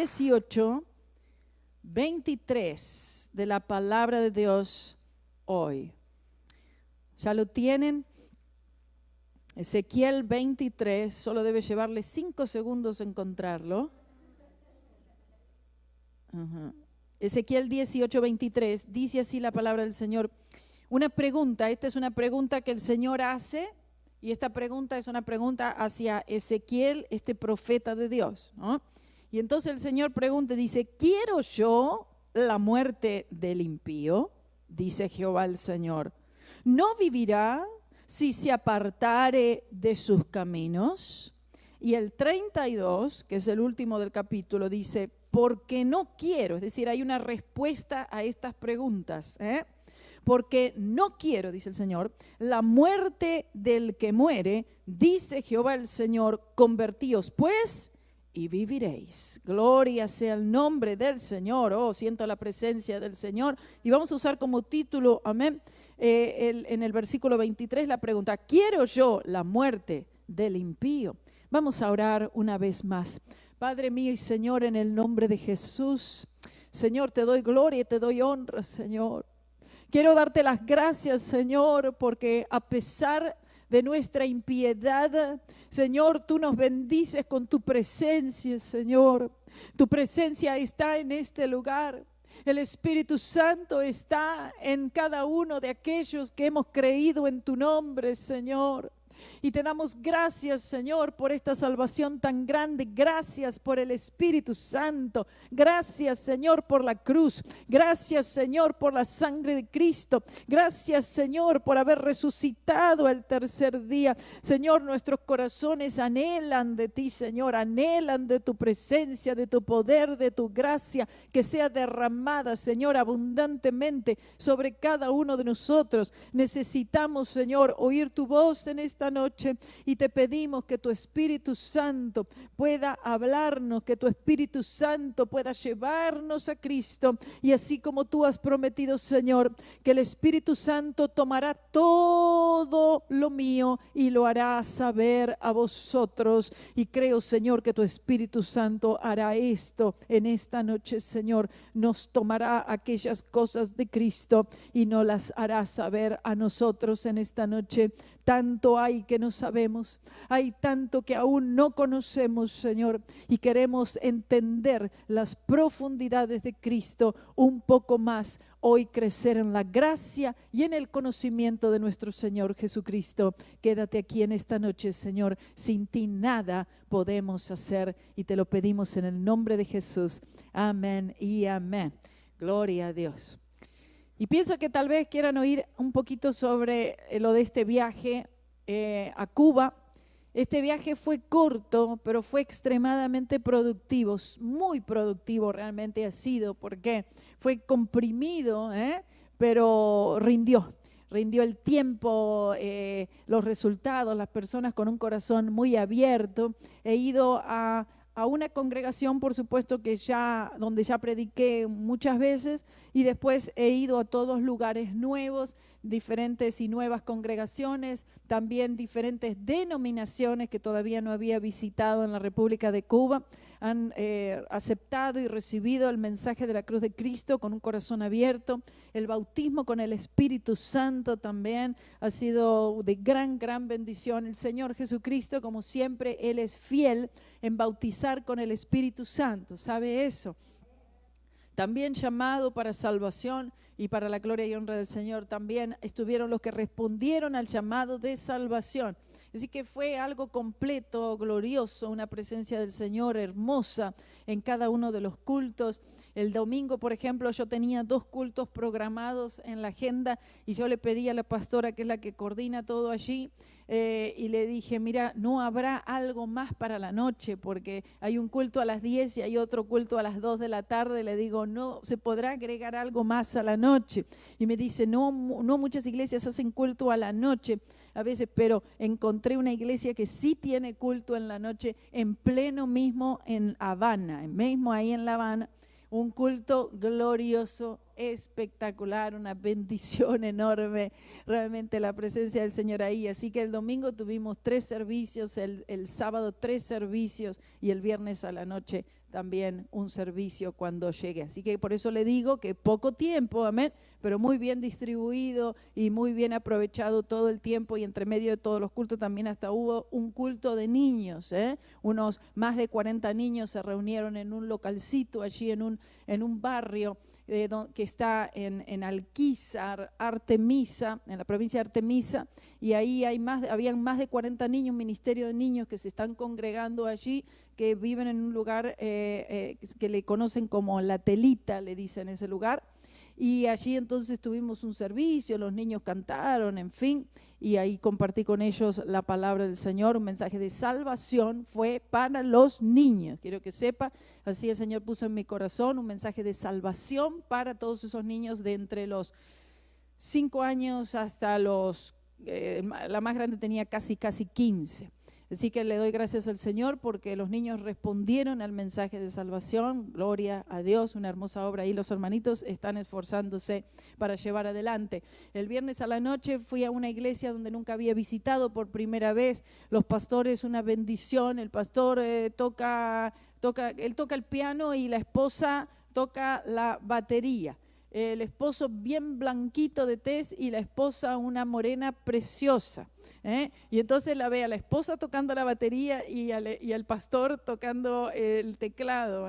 18, 23 de la palabra de Dios hoy. ¿Ya lo tienen? Ezequiel 23, solo debe llevarle 5 segundos encontrarlo. Ezequiel 18, 23, dice así la palabra del Señor. Una pregunta, esta es una pregunta que el Señor hace, y esta pregunta es una pregunta hacia Ezequiel, este profeta de Dios, ¿no? Y entonces el Señor pregunta, dice, ¿quiero yo la muerte del impío? Dice Jehová el Señor. ¿No vivirá si se apartare de sus caminos? Y el 32, que es el último del capítulo, dice, porque no quiero, es decir, hay una respuesta a estas preguntas, porque no quiero, dice el Señor, la muerte del que muere, dice Jehová el Señor, convertíos pues y viviréis. Gloria sea el nombre del Señor. Oh, siento la presencia del Señor. Y vamos a usar como título, amén, en el versículo 23 la pregunta, ¿quiero yo la muerte del impío? Vamos a orar una vez más. Padre mío y Señor, en el nombre de Jesús, Señor, te doy gloria y te doy honra, Señor. Quiero darte las gracias, Señor, porque a pesar de nuestra impiedad, Señor, tú nos bendices con tu presencia, Señor. Tu presencia está en este lugar. El Espíritu Santo está en cada uno de aquellos que hemos creído en tu nombre, Señor. Y te damos gracias, Señor, por esta salvación tan grande. Gracias por el Espíritu Santo. Gracias, Señor, por la cruz. Gracias, Señor, por la sangre de Cristo. Gracias, Señor, por haber resucitado el tercer día. Señor, nuestros corazones anhelan de ti, Señor. Anhelan de tu presencia, de tu poder, de tu gracia, que sea derramada, Señor, abundantemente sobre cada uno de nosotros. Necesitamos, Señor, oír tu voz en esta noche y te pedimos que tu Espíritu Santo pueda hablarnos, que tu Espíritu Santo pueda llevarnos a Cristo, y así como tú has prometido, Señor, que el Espíritu Santo tomará todo lo mío y lo hará saber a vosotros, y creo, Señor, que tu Espíritu Santo hará esto en esta noche, Señor. Nos tomará aquellas cosas de Cristo y nos las hará saber a nosotros en esta noche. Tanto hay que no sabemos, hay tanto que aún no conocemos, Señor, y queremos entender las profundidades de Cristo un poco más. Hoy crecer en la gracia y en el conocimiento de nuestro Señor Jesucristo. Quédate aquí en esta noche, Señor. Sin ti nada podemos hacer y te lo pedimos en el nombre de Jesús. Amén y amén. Gloria a Dios. Y pienso que tal vez quieran oír un poquito sobre lo de este viaje a Cuba. Este viaje fue corto, pero fue extremadamente productivo, muy productivo realmente ha sido, porque fue comprimido, pero rindió el tiempo, los resultados, las personas con un corazón muy abierto. He ido a una congregación, por supuesto, donde ya prediqué muchas veces, y después he ido a todos lugares nuevos, diferentes y nuevas congregaciones, también diferentes denominaciones que todavía no había visitado en la República de Cuba. Han aceptado y recibido el mensaje de la cruz de Cristo con un corazón abierto. El bautismo con el Espíritu Santo también ha sido de gran bendición. El Señor Jesucristo, como siempre, Él es fiel en bautizar con el Espíritu Santo. ¿Sabe eso? También llamado para salvación y para la gloria y honra del Señor. También estuvieron los que respondieron al llamado de salvación. Así que fue algo completo, glorioso, una presencia del Señor hermosa en cada uno de los cultos. El domingo, por ejemplo, yo tenía 2 cultos programados en la agenda y yo le pedí a la pastora, que es la que coordina todo allí, y le dije, mira, no habrá algo más para la noche, porque hay un culto a las 10 y hay otro culto a las 2 de la tarde. Le digo, no se podrá agregar algo más a la noche. Y me dice, no muchas iglesias hacen culto a la noche a veces, pero encontré una iglesia que sí tiene culto en la noche, en pleno mismo en Habana, mismo ahí en La Habana. Un culto glorioso, espectacular, una bendición enorme, realmente la presencia del Señor ahí. Así que el domingo tuvimos 3 servicios, el sábado 3 servicios y el viernes a la noche también un servicio cuando llegue. Así que por eso le digo que poco tiempo, amén, pero muy bien distribuido y muy bien aprovechado todo el tiempo, y entre medio de todos los cultos también hasta hubo un culto de niños, unos más de 40 niños se reunieron en un localcito allí en un barrio que está en Alquizar, Artemisa, en la provincia de Artemisa, y ahí habían más de 40 niños, un ministerio de niños que se están congregando allí, que viven en un lugar que le conocen como La Telita, le dicen ese lugar. Y allí entonces tuvimos un servicio, los niños cantaron, en fin, y ahí compartí con ellos la palabra del Señor. Un mensaje de salvación fue para los niños, quiero que sepa, así el Señor puso en mi corazón un mensaje de salvación para todos esos niños de entre los 5 años hasta la más grande tenía casi 15. Así que le doy gracias al Señor porque los niños respondieron al mensaje de salvación. Gloria a Dios, una hermosa obra. Y los hermanitos están esforzándose para llevar adelante. El viernes a la noche fui a una iglesia donde nunca había visitado por primera vez. Los pastores, una bendición. El pastor toca el piano y la esposa toca la batería. El esposo bien blanquito de tez y la esposa una morena preciosa. Y entonces la ve a la esposa tocando la batería y al pastor tocando el teclado.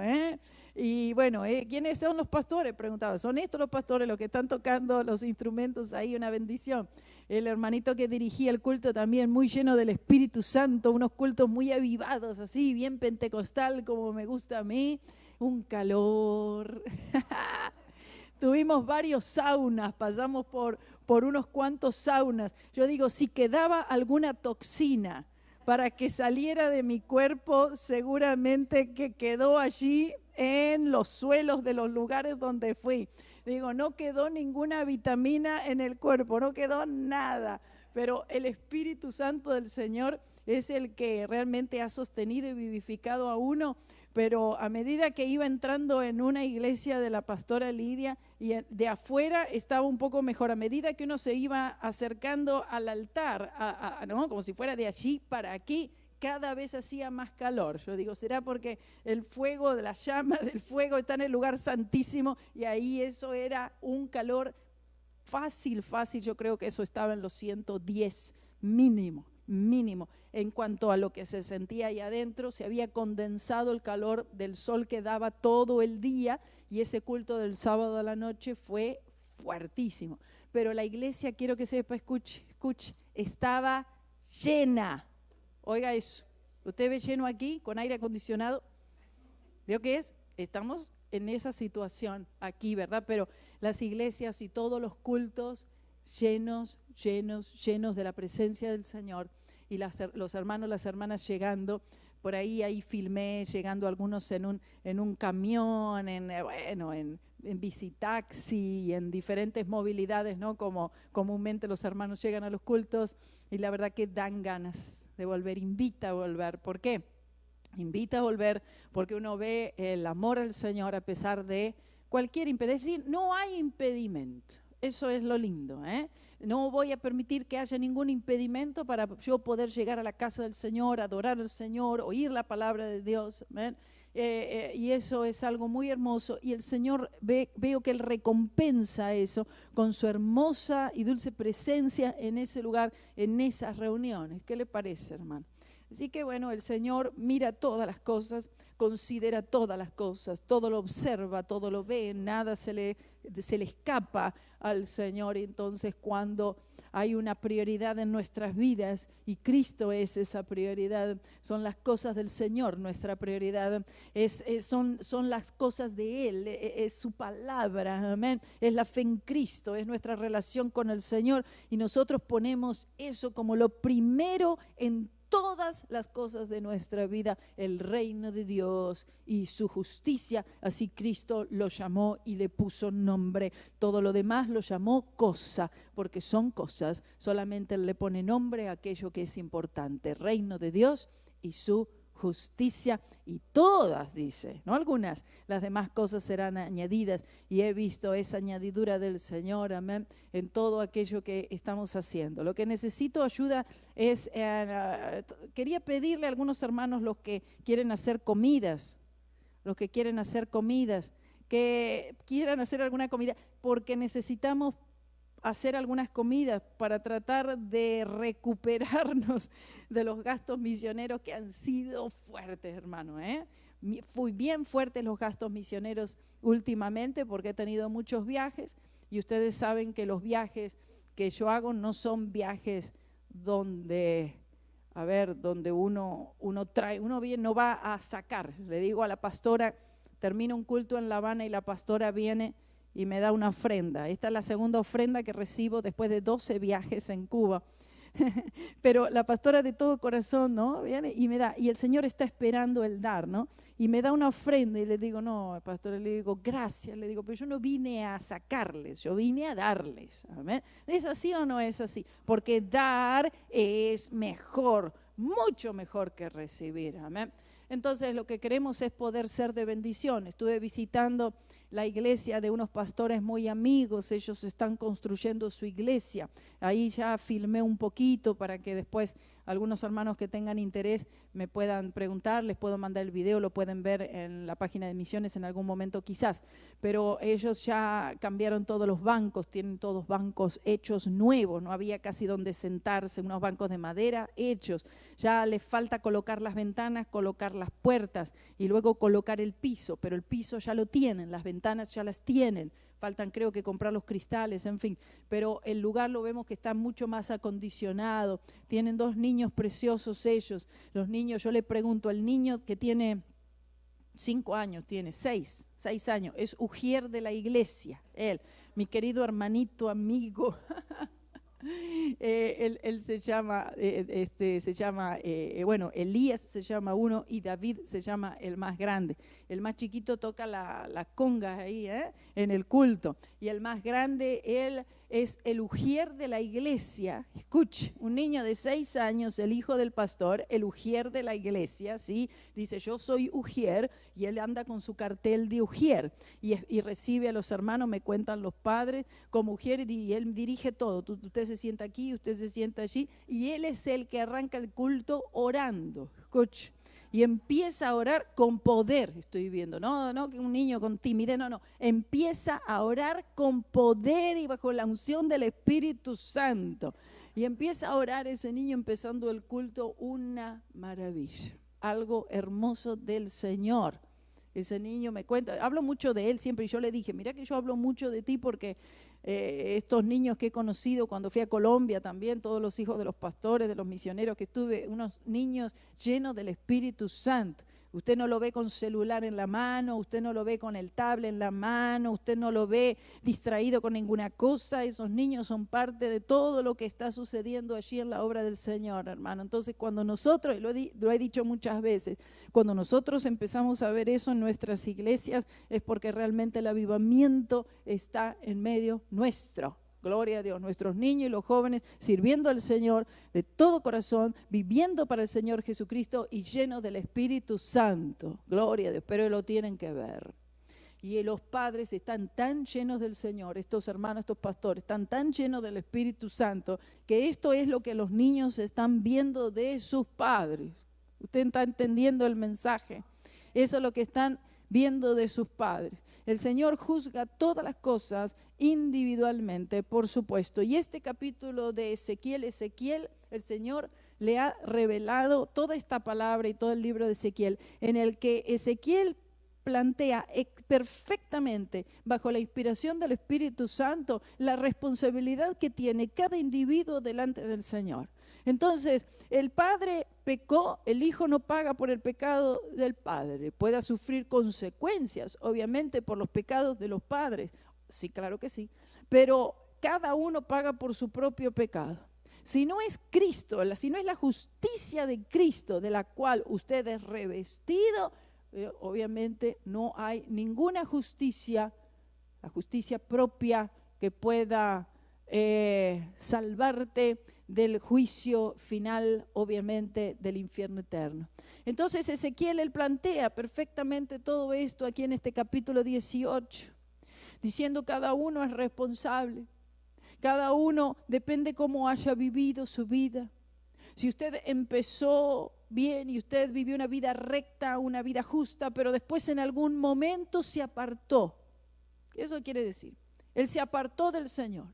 Y bueno, ¿quiénes son los pastores? Preguntaba. ¿Son estos los pastores los que están tocando los instrumentos ahí? Una bendición. El hermanito que dirigía el culto también muy lleno del Espíritu Santo, unos cultos muy avivados, así, bien pentecostal como me gusta a mí. Un calor. Tuvimos varios saunas, pasamos por unos cuantos saunas. Yo digo, si quedaba alguna toxina para que saliera de mi cuerpo, seguramente que quedó allí en los suelos de los lugares donde fui. Digo, no quedó ninguna vitamina en el cuerpo, no quedó nada. Pero el Espíritu Santo del Señor es el que realmente ha sostenido y vivificado a uno. Pero a medida que iba entrando en una iglesia de la pastora Lidia, y de afuera estaba un poco mejor. A medida que uno se iba acercando al altar, ¿no? Como si fuera de allí para aquí, cada vez hacía más calor. Yo digo, ¿será porque el fuego, de la llama del fuego está en el lugar santísimo? Y ahí eso era un calor fácil. Yo creo que eso estaba en los 110 mínimo. En cuanto a lo que se sentía ahí adentro, se había condensado el calor del sol que daba todo el día, y ese culto del sábado a la noche fue fuertísimo. Pero la iglesia, quiero que sepa, escuche, estaba llena. Oiga eso, usted ve lleno aquí con aire acondicionado. ¿Veo qué es? Estamos en esa situación aquí, ¿verdad? Pero las iglesias y todos los cultos llenos de la presencia del Señor, y los hermanos, las hermanas llegando. Por ahí filmé llegando algunos en un camión, en bicitaxi y en diferentes movilidades, ¿no? Como comúnmente los hermanos llegan a los cultos, y la verdad que dan ganas de volver, invita a volver. ¿Por qué? Invita a volver porque uno ve el amor al Señor a pesar de cualquier impedimento. Es decir, no hay impedimento. Eso es lo lindo, No voy a permitir que haya ningún impedimento para yo poder llegar a la casa del Señor, adorar al Señor, oír la palabra de Dios. Y eso es algo muy hermoso. Y el Señor, veo que Él recompensa eso con su hermosa y dulce presencia en ese lugar, en esas reuniones. ¿Qué le parece, hermano? Así que bueno, el Señor mira todas las cosas, considera todas las cosas, todo lo observa, todo lo ve, nada se le escapa al Señor. Y entonces cuando hay una prioridad en nuestras vidas y Cristo es esa prioridad, son las cosas del Señor nuestra prioridad, son las cosas de Él, es su palabra, amén, es la fe en Cristo, es nuestra relación con el Señor, y nosotros ponemos eso como lo primero en todas las cosas de nuestra vida, el reino de Dios y su justicia. Así Cristo lo llamó y le puso nombre. Todo lo demás lo llamó cosa, porque son cosas. Solamente Él le pone nombre a aquello que es importante: reino de Dios y su justicia, y todas, dice, no algunas, las demás cosas serán añadidas. Y he visto esa añadidura del Señor, amén, en todo aquello que estamos haciendo. Lo que necesito ayuda es, quería pedirle a algunos hermanos, los que quieren hacer comidas, los que quieren hacer comidas, que quieran hacer alguna comida, porque necesitamos hacer algunas comidas para tratar de recuperarnos de los gastos misioneros que han sido fuertes, hermano, Fui bien fuertes los gastos misioneros últimamente porque he tenido muchos viajes y ustedes saben que los viajes que yo hago no son viajes donde uno no va a sacar. Le digo a la pastora, termino un culto en La Habana y la pastora viene y me da una ofrenda. Esta es la segunda ofrenda que recibo después de 12 viajes en Cuba. Pero la pastora de todo corazón, ¿no? Viene y me da, y el Señor está esperando el dar, ¿no? Y me da una ofrenda y le digo, no, pastora, le digo, gracias, le digo, pero yo no vine a sacarles, yo vine a darles, ¿amén? ¿Es así o no es así? Porque dar es mejor, mucho mejor que recibir, ¿amén? Entonces lo que queremos es poder ser de bendición. Estuve visitando la iglesia de unos pastores muy amigos, ellos están construyendo su iglesia. Ahí ya filmé un poquito para que después algunos hermanos que tengan interés me puedan preguntar, les puedo mandar el video, lo pueden ver en la página de misiones en algún momento quizás. Pero ellos ya cambiaron todos los bancos, tienen todos bancos hechos nuevos, no había casi donde sentarse, unos bancos de madera hechos. Ya les falta colocar las ventanas, colocar las puertas y luego colocar el piso, pero el piso ya lo tienen, las ventanas ya las tienen. Faltan creo que comprar los cristales, en fin, pero el lugar lo vemos que está mucho más acondicionado. Tienen 2 niños preciosos ellos. Los niños, yo le pregunto al niño que tiene 5 años, tiene 6 años, es ujier de la iglesia, él, mi querido hermanito amigo. Él se llama, Elías se llama uno y David se llama el más grande. El más chiquito toca la conga ahí, en el culto. Y el más grande, él es el ujier de la iglesia. Escuche, un niño de 6 años, el hijo del pastor, el ujier de la iglesia, ¿sí? Dice, yo soy ujier, y él anda con su cartel de ujier y recibe a los hermanos, me cuentan los padres, como ujier, y él dirige todo. Usted se sienta aquí, usted se sienta allí, y él es el que arranca el culto orando. Escuche. Y empieza a orar con poder, estoy viendo, no que un niño con timidez, no, empieza a orar con poder y bajo la unción del Espíritu Santo. Y empieza a orar ese niño empezando el culto, una maravilla, algo hermoso del Señor. Ese niño me cuenta, hablo mucho de él siempre y yo le dije, mira que yo hablo mucho de ti porque estos niños que he conocido cuando fui a Colombia también, todos los hijos de los pastores, de los misioneros que estuve, unos niños llenos del Espíritu Santo. Usted no lo ve con celular en la mano, usted no lo ve con el tablet en la mano, usted no lo ve distraído con ninguna cosa. Esos niños son parte de todo lo que está sucediendo allí en la obra del Señor, hermano. Entonces, cuando nosotros, y lo he dicho muchas veces, cuando nosotros empezamos a ver eso en nuestras iglesias, es porque realmente el avivamiento está en medio nuestro. Gloria a Dios, nuestros niños y los jóvenes sirviendo al Señor de todo corazón, viviendo para el Señor Jesucristo y llenos del Espíritu Santo. Gloria a Dios, pero lo tienen que ver. Y los padres están tan llenos del Señor, estos hermanos, estos pastores, están tan llenos del Espíritu Santo, que esto es lo que los niños están viendo de sus padres. Usted está entendiendo el mensaje. Eso es lo que están viendo de sus padres. El Señor juzga todas las cosas individualmente, por supuesto. Y este capítulo de Ezequiel, el Señor le ha revelado toda esta palabra y todo el libro de Ezequiel, en el que Ezequiel plantea perfectamente, bajo la inspiración del Espíritu Santo, la responsabilidad que tiene cada individuo delante del Señor. Entonces, el padre pecó, el hijo no paga por el pecado del padre. Puede sufrir consecuencias, obviamente, por los pecados de los padres. Sí, claro que sí. Pero cada uno paga por su propio pecado. Si no es Cristo, si no es la justicia de Cristo de la cual usted es revestido, obviamente no hay ninguna justicia, la justicia propia que pueda salvarte del juicio final, obviamente, del infierno eterno. Entonces Ezequiel, él plantea perfectamente todo esto aquí en este capítulo 18, diciendo cada uno es responsable, cada uno depende cómo haya vivido su vida. Si usted empezó bien y usted vivió una vida recta, una vida justa, pero después en algún momento se apartó. Eso quiere decir, él se apartó del Señor.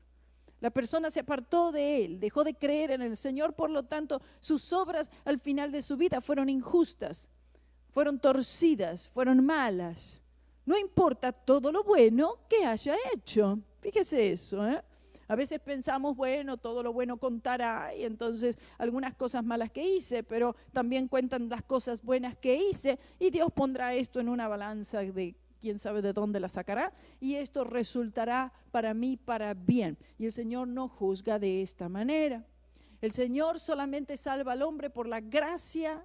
La persona se apartó de él, dejó de creer en el Señor, por lo tanto, sus obras al final de su vida fueron injustas, fueron torcidas, fueron malas. No importa todo lo bueno que haya hecho. Fíjese eso, ¿eh? A veces pensamos, bueno, todo lo bueno contará y entonces algunas cosas malas que hice, pero también cuentan las cosas buenas que hice y Dios pondrá esto en una balanza de quién sabe de dónde la sacará y esto resultará para mí para bien. Y el Señor no juzga de esta manera. El Señor solamente salva al hombre por la gracia,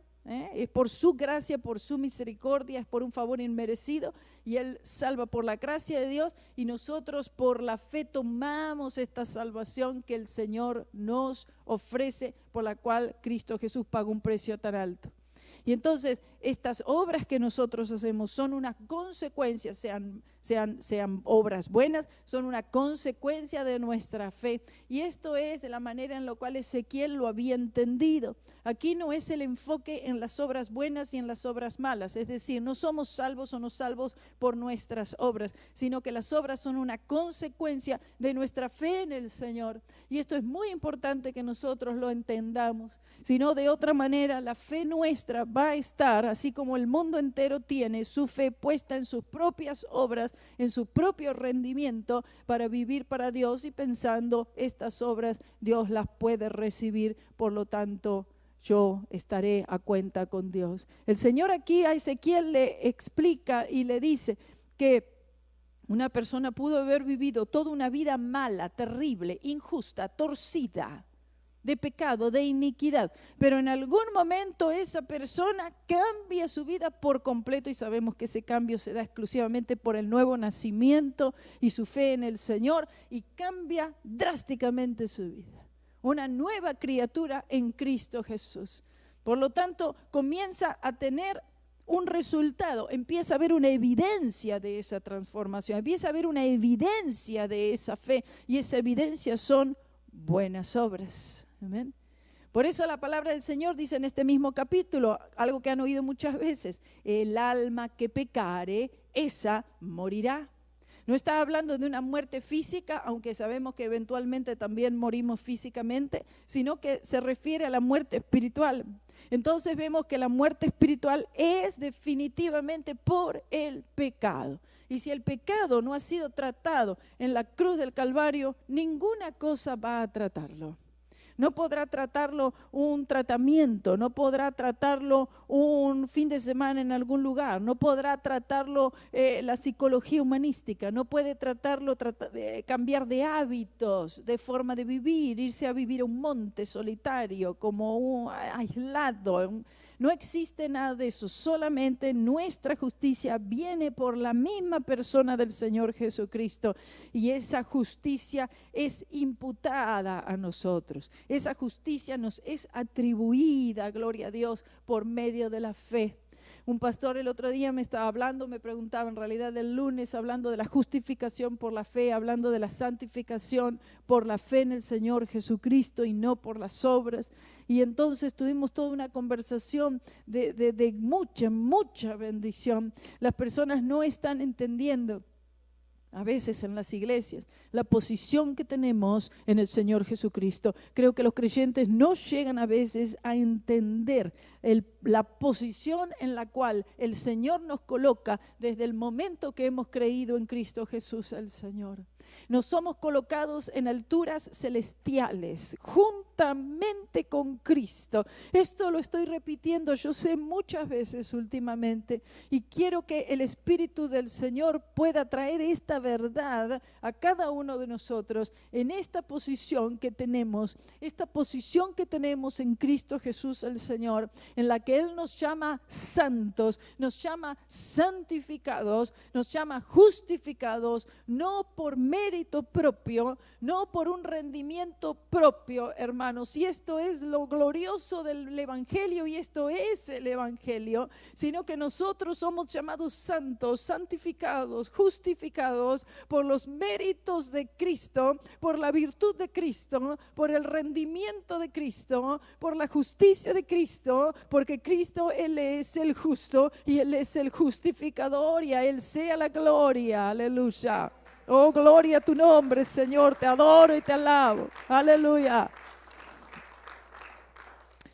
es por su gracia, por su misericordia, es por un favor inmerecido y Él salva por la gracia de Dios y nosotros por la fe tomamos esta salvación que el Señor nos ofrece, por la cual Cristo Jesús pagó un precio tan alto. Y entonces estas obras que nosotros hacemos son una consecuencia, sean obras buenas, son una consecuencia de nuestra fe. Y esto es de la manera en la cual Ezequiel lo había entendido. Aquí no es el enfoque en las obras buenas y en las obras malas, es decir, no somos salvos o no salvos por nuestras obras, sino que las obras son una consecuencia de nuestra fe en el Señor. Y esto es muy importante que nosotros lo entendamos, si no de otra manera la fe nuestra va a estar, así como el mundo entero tiene su fe puesta en sus propias obras, en su propio rendimiento para vivir para Dios y pensando estas obras Dios las puede recibir, por lo tanto yo estaré a cuenta con Dios. El Señor aquí a Ezequiel le explica y le dice que una persona pudo haber vivido toda una vida mala, terrible, injusta, torcida, de pecado, de iniquidad, pero en algún momento esa persona cambia su vida por completo y sabemos que ese cambio se da exclusivamente por el nuevo nacimiento y su fe en el Señor y cambia drásticamente su vida. Una nueva criatura en Cristo Jesús. Por lo tanto, comienza a tener un resultado, empieza a haber una evidencia de esa transformación, empieza a haber una evidencia de esa fe y esa evidencia son buenas obras. Amén. Por eso la palabra del Señor dice en este mismo capítulo, algo que han oído muchas veces: el alma que pecare, esa morirá. No está hablando de una muerte física, aunque sabemos que eventualmente también morimos físicamente, sino que se refiere a la muerte espiritual. Entonces vemos que la muerte espiritual es definitivamente por el pecado. Y si el pecado no ha sido tratado en la cruz del Calvario, ninguna cosa va a tratarlo. No podrá tratarlo un tratamiento, no podrá tratarlo un fin de semana en algún lugar, no podrá tratarlo la psicología humanística, no puede tratarlo, cambiar de hábitos, de forma de vivir, irse a vivir a un monte solitario, como aislado. No existe nada de eso, solamente nuestra justicia viene por la misma persona del Señor Jesucristo y esa justicia es imputada a nosotros. Esa justicia nos es atribuida, gloria a Dios, por medio de la fe. Un pastor el otro día me estaba hablando, me preguntaba, en realidad el lunes, hablando de la justificación por la fe, hablando de la santificación por la fe en el Señor Jesucristo y no por las obras. Y entonces tuvimos toda una conversación de mucha bendición. Las personas no están entendiendo a veces en las iglesias la posición que tenemos en el Señor Jesucristo. Creo que los creyentes no llegan a veces a entender la posición en la cual el Señor nos coloca desde el momento que hemos creído en Cristo Jesús el Señor. Nos somos colocados en alturas celestiales, juntamente con Cristo. Esto lo estoy repitiendo, yo sé, muchas veces últimamente, y quiero que el Espíritu del Señor pueda traer esta verdad a cada uno de nosotros en esta posición que tenemos en Cristo Jesús el Señor, en la que Él nos llama santos, nos llama santificados, nos llama justificados, no por medio mérito propio, no por un rendimiento propio, hermanos. Y esto es lo glorioso del Evangelio, y esto es el Evangelio, sino que nosotros somos llamados santos, santificados, justificados por los méritos de Cristo, por la virtud de Cristo, por el rendimiento de Cristo, por la justicia de Cristo, porque Cristo, Él es el justo y Él es el justificador, y a Él sea la gloria. Aleluya. Oh, gloria a tu nombre, Señor. Te adoro y te alabo. Aleluya.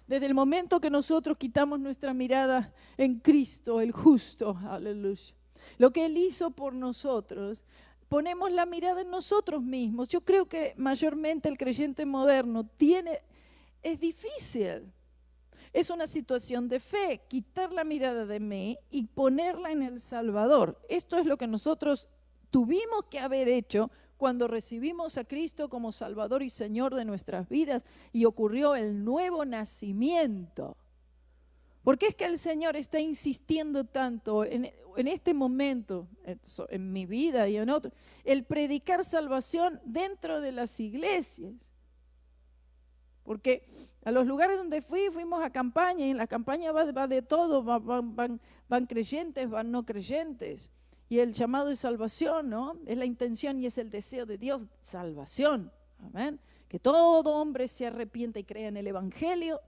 Desde el momento que nosotros quitamos nuestra mirada en Cristo, el justo, aleluya, lo que Él hizo por nosotros, ponemos la mirada en nosotros mismos. Yo creo que mayormente el creyente moderno es difícil. Es una situación de fe, quitar la mirada de mí y ponerla en el Salvador. Esto es lo que nosotros tuvimos que haber hecho cuando recibimos a Cristo como Salvador y Señor de nuestras vidas y ocurrió el nuevo nacimiento. ¿Por qué es que el Señor está insistiendo tanto en este momento, en mi vida y en otros, el predicar salvación dentro de las iglesias? Porque a los lugares donde fuimos a campaña, y en la campaña va de todo, van creyentes, van no creyentes. Y el llamado es salvación, ¿no? Es la intención y es el deseo de Dios, salvación. Amén. Que todo hombre se arrepienta y crea en el Evangelio.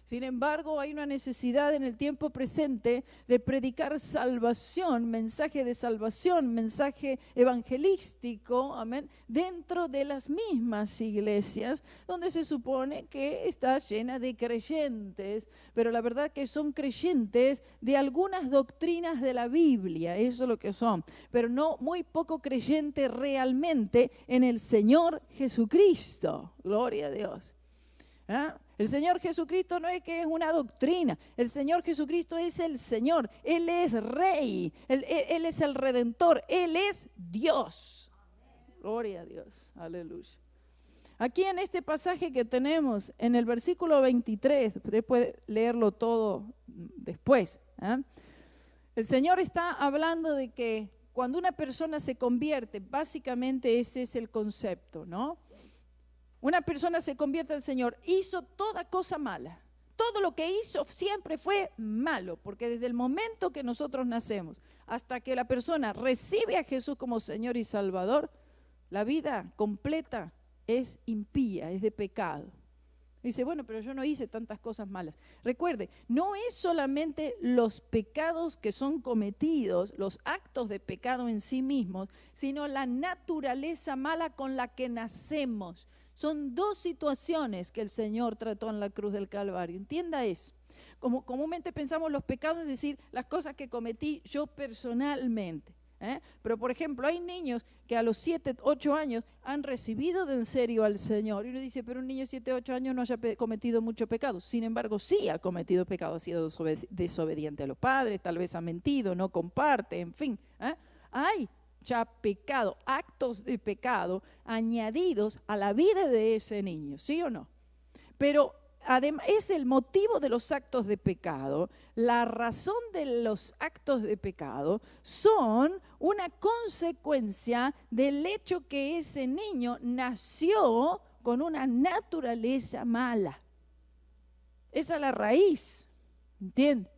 Sin embargo, hay una necesidad en el tiempo presente de predicar salvación, mensaje evangelístico, amén, dentro de las mismas iglesias, donde se supone que está llena de creyentes, pero la verdad que son creyentes de algunas doctrinas de la Biblia, eso es lo que son, pero no muy poco creyente realmente en el Señor Jesucristo. Gloria a Dios. ¿Ah? El Señor Jesucristo no es que es una doctrina, el Señor Jesucristo es el Señor, Él es Rey, Él es el Redentor, Él es Dios. Gloria a Dios, aleluya. Aquí en este pasaje que tenemos, en el versículo 23, usted puede leerlo todo después, ¿eh? El Señor está hablando de que cuando una persona se convierte, básicamente ese es el concepto, ¿no? Una persona se convierte al Señor, hizo toda cosa mala. Todo lo que hizo siempre fue malo, porque desde el momento que nosotros nacemos hasta que la persona recibe a Jesús como Señor y Salvador, la vida completa es impía, es de pecado. Dice, bueno, pero yo no hice tantas cosas malas. Recuerde, no es solamente los pecados que son cometidos, los actos de pecado en sí mismos, sino la naturaleza mala con la que nacemos. Son dos situaciones que el Señor trató en la cruz del Calvario. Entienda eso. Como comúnmente pensamos los pecados, es decir, las cosas que cometí yo personalmente. Pero por ejemplo, hay niños que a los 7, 8 años han recibido de en serio al Señor. Y uno dice, pero un niño de 7, 8 años no haya cometido mucho pecado. Sin embargo, sí ha cometido pecado, ha sido desobediente a los padres, tal vez ha mentido, no comparte, en fin. Hay ya pecado, actos de pecado añadidos a la vida de ese niño, ¿sí o no? Pero además es el motivo de los actos de pecado, la razón de los actos de pecado son una consecuencia del hecho que ese niño nació con una naturaleza mala. Esa es la raíz, ¿entiende?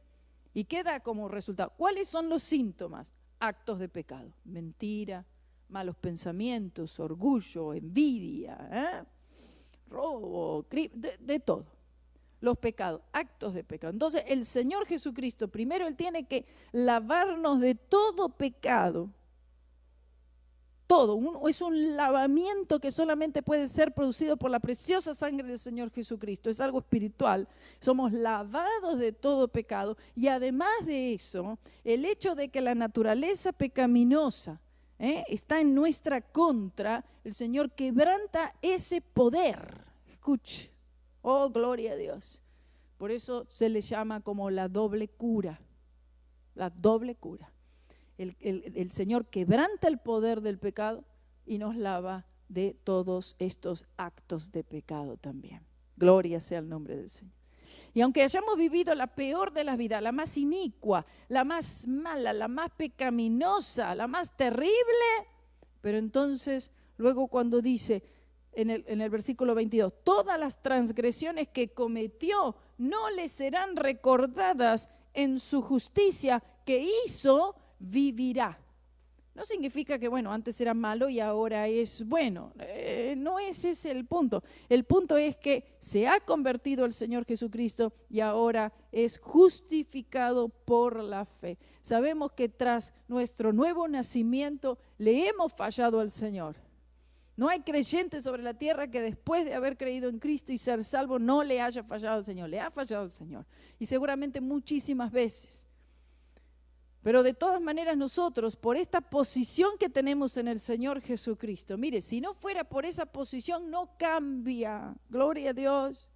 ¿Y qué da como resultado? ¿Cuáles son los síntomas? Actos de pecado, mentira, malos pensamientos, orgullo, envidia, robo, de todo. Los pecados, actos de pecado. Entonces el Señor Jesucristo, primero Él tiene que lavarnos de todo pecado. Todo, es un lavamiento que solamente puede ser producido por la preciosa sangre del Señor Jesucristo. Es algo espiritual. Somos lavados de todo pecado. Y además de eso, el hecho de que la naturaleza pecaminosa está en nuestra contra, el Señor quebranta ese poder. Escuche. Oh, gloria a Dios. Por eso se le llama como la doble cura. La doble cura. El Señor quebranta el poder del pecado y nos lava de todos estos actos de pecado también. Gloria sea el nombre del Señor. Y aunque hayamos vivido la peor de las vidas, la más inicua, la más mala, la más pecaminosa, la más terrible, pero entonces luego cuando dice en el versículo 22, todas las transgresiones que cometió no le serán recordadas, en su justicia que hizo vivirá. No significa que, bueno, antes era malo y ahora es bueno. No es ese el punto. El punto es que se ha convertido el Señor Jesucristo y ahora es justificado por la fe. Sabemos que tras nuestro nuevo nacimiento le hemos fallado al Señor. No hay creyente sobre la tierra que después de haber creído en Cristo y ser salvo no le haya fallado al Señor. Le ha fallado al Señor. Y seguramente muchísimas veces. Pero de todas maneras nosotros, por esta posición que tenemos en el Señor Jesucristo, mire, si no fuera por esa posición no cambia, gloria a Dios.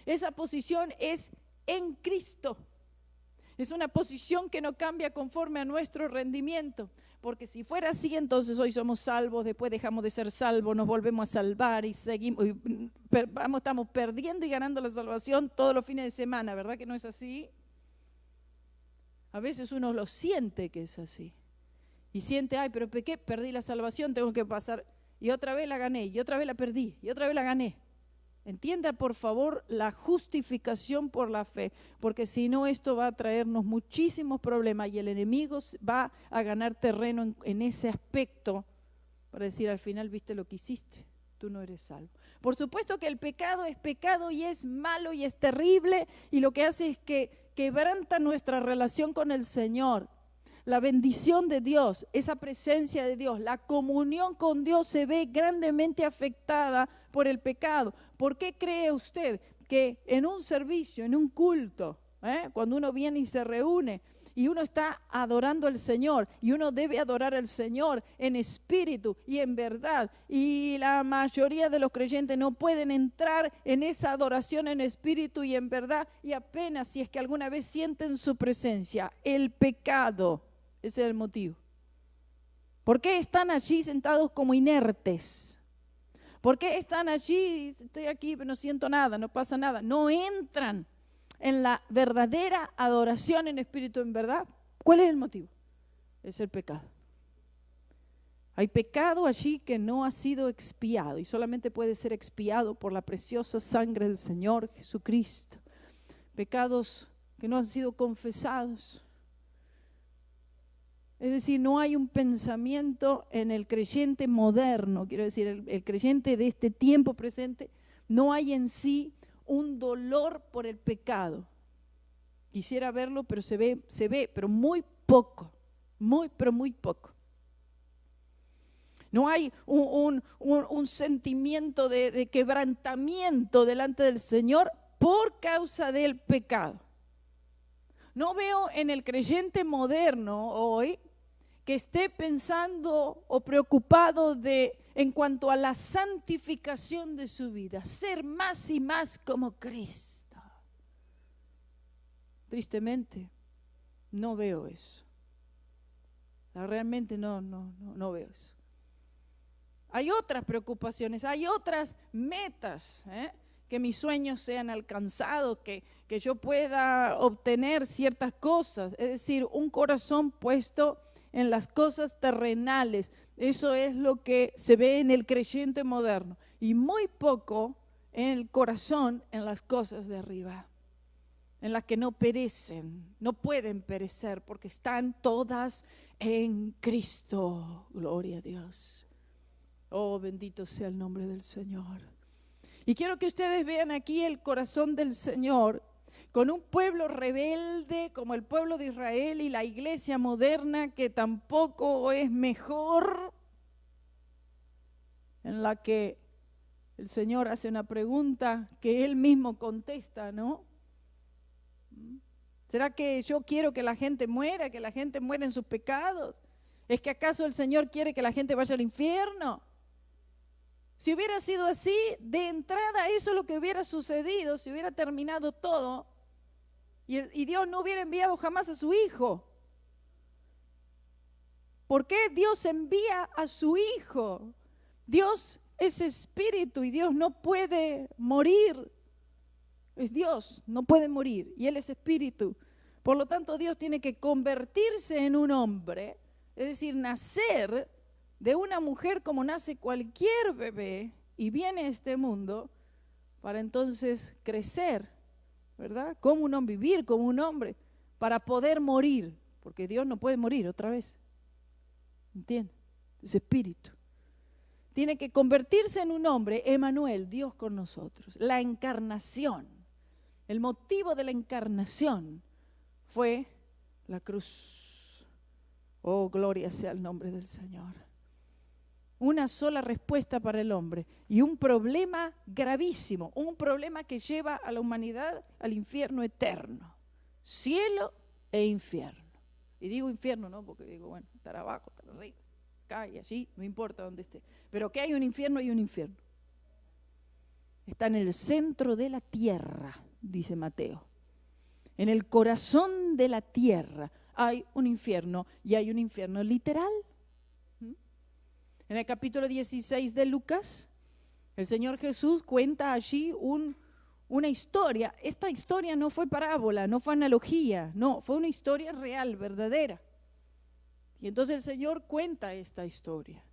Esa posición es en Cristo. Es una posición que no cambia conforme a nuestro rendimiento, porque si fuera así, entonces hoy somos salvos, después dejamos de ser salvos, nos volvemos a salvar y seguimos, estamos perdiendo y ganando la salvación todos los fines de semana, ¿verdad que no es así? A veces uno lo siente que es así. Y siente, ay, pero pequé, perdí la salvación, tengo que pasar. Y otra vez la gané, y otra vez la perdí, y otra vez la gané. Entienda, por favor, la justificación por la fe, porque si no, esto va a traernos muchísimos problemas y el enemigo va a ganar terreno en ese aspecto para decir, al final, viste lo que hiciste, tú no eres salvo. Por supuesto que el pecado es pecado y es malo y es terrible, y lo que hace es que quebranta nuestra relación con el Señor. La bendición de Dios, esa presencia de Dios, la comunión con Dios se ve grandemente afectada por el pecado. ¿Por qué cree usted que en un servicio, en un culto, cuando uno viene y se reúne y uno está adorando al Señor y uno debe adorar al Señor en espíritu y en verdad, y la mayoría de los creyentes no pueden entrar en esa adoración en espíritu y en verdad, y apenas si es que alguna vez sienten su presencia, el pecado? Ese es el motivo. ¿Por qué están allí sentados como inertes? ¿Por qué están allí? Estoy aquí, pero no siento nada, no pasa nada. No entran en la verdadera adoración en espíritu, en verdad. ¿Cuál es el motivo? Es el pecado. Hay pecado allí que no ha sido expiado y solamente puede ser expiado por la preciosa sangre del Señor Jesucristo. Pecados que no han sido confesados. Es decir, no hay un pensamiento en el creyente moderno, quiero decir, el creyente de este tiempo presente, no hay en sí un dolor por el pecado. Quisiera verlo, pero se ve, pero muy poco, pero muy poco. No hay un sentimiento de quebrantamiento delante del Señor por causa del pecado. No veo en el creyente moderno hoy que esté pensando o preocupado en cuanto a la santificación de su vida, ser más y más como Cristo. Tristemente, no veo eso. Realmente no veo eso. Hay otras preocupaciones, hay otras metas, que mis sueños sean alcanzados, que yo pueda obtener ciertas cosas, es decir, un corazón puesto en las cosas terrenales. Eso es lo que se ve en el creyente moderno y muy poco en el corazón, en las cosas de arriba, en las que no perecen, no pueden perecer porque están todas en Cristo. Gloria a Dios. Oh, bendito sea el nombre del Señor. Y quiero que ustedes vean aquí el corazón del Señor con un pueblo rebelde como el pueblo de Israel y la iglesia moderna que tampoco es mejor, en la que el Señor hace una pregunta que Él mismo contesta, ¿no? ¿Será que yo quiero que la gente muera en sus pecados? ¿Es que acaso el Señor quiere que la gente vaya al infierno? Si hubiera sido así, de entrada eso es lo que hubiera sucedido, si hubiera terminado todo y Dios no hubiera enviado jamás a su Hijo. ¿Por qué Dios envía a su Hijo? Dios es espíritu y Dios no puede morir. Es Dios, no puede morir y Él es espíritu. Por lo tanto, Dios tiene que convertirse en un hombre, es decir, nacer de una mujer como nace cualquier bebé y viene a este mundo para entonces crecer, ¿verdad? Como un hombre, vivir como un hombre, para poder morir, porque Dios no puede morir otra vez. ¿Entiendes? Es espíritu. Tiene que convertirse en un hombre, Emmanuel, Dios con nosotros. La encarnación, el motivo de la encarnación fue la cruz. Oh, gloria sea el nombre del Señor. Una sola respuesta para el hombre y un problema gravísimo, un problema que lleva a la humanidad al infierno eterno. Cielo e infierno. Y digo infierno, ¿no? Porque digo, bueno, estar abajo, estar arriba, acá y allí, no importa dónde esté. Pero que hay un infierno, hay un infierno. Está en el centro de la tierra, dice Mateo. En el corazón de la tierra hay un infierno y hay un infierno literal. En el capítulo 16 de Lucas, el Señor Jesús cuenta allí una historia. Esta historia no fue parábola, no fue analogía, no, fue una historia real, verdadera. Y entonces el Señor cuenta esta historia.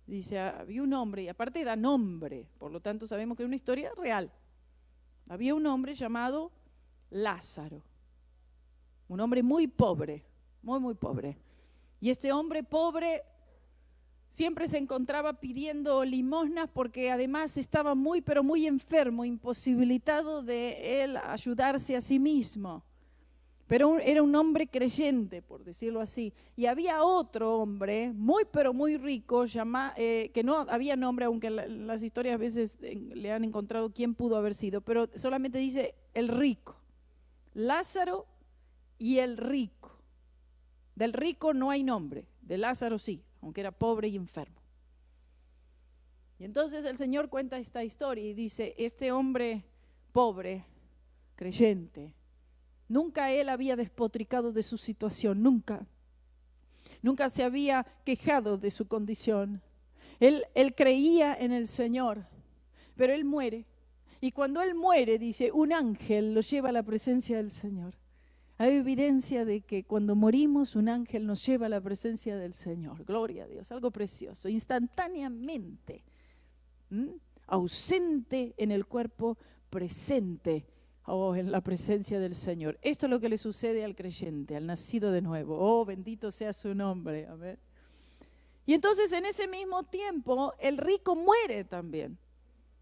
Dice, había un hombre, y aparte da nombre, por lo tanto sabemos que es una historia real. Había un hombre llamado Lázaro, un hombre muy pobre, muy pobre. Y este hombre pobre siempre se encontraba pidiendo limosnas porque además estaba muy, pero muy enfermo, imposibilitado de él ayudarse a sí mismo. Pero era un hombre creyente, por decirlo así. Y había otro hombre, muy, pero muy rico, que no había nombre, aunque las historias a veces le han encontrado quién pudo haber sido, pero solamente dice el rico. Lázaro y el rico. Del rico no hay nombre, de Lázaro sí, aunque era pobre y enfermo. Y entonces el Señor cuenta esta historia y dice, este hombre pobre, creyente, nunca él había despotricado de su situación, nunca se había quejado de su condición. Él creía en el Señor, pero él muere. Y cuando él muere, dice, un ángel lo lleva a la presencia del Señor. Hay evidencia de que cuando morimos, un ángel nos lleva a la presencia del Señor. Gloria a Dios, algo precioso. Instantáneamente, ausente en el cuerpo, presente en la presencia del Señor. Esto es lo que le sucede al creyente, al nacido de nuevo. Oh, bendito sea su nombre. Amén. Y entonces en ese mismo tiempo, el rico muere también.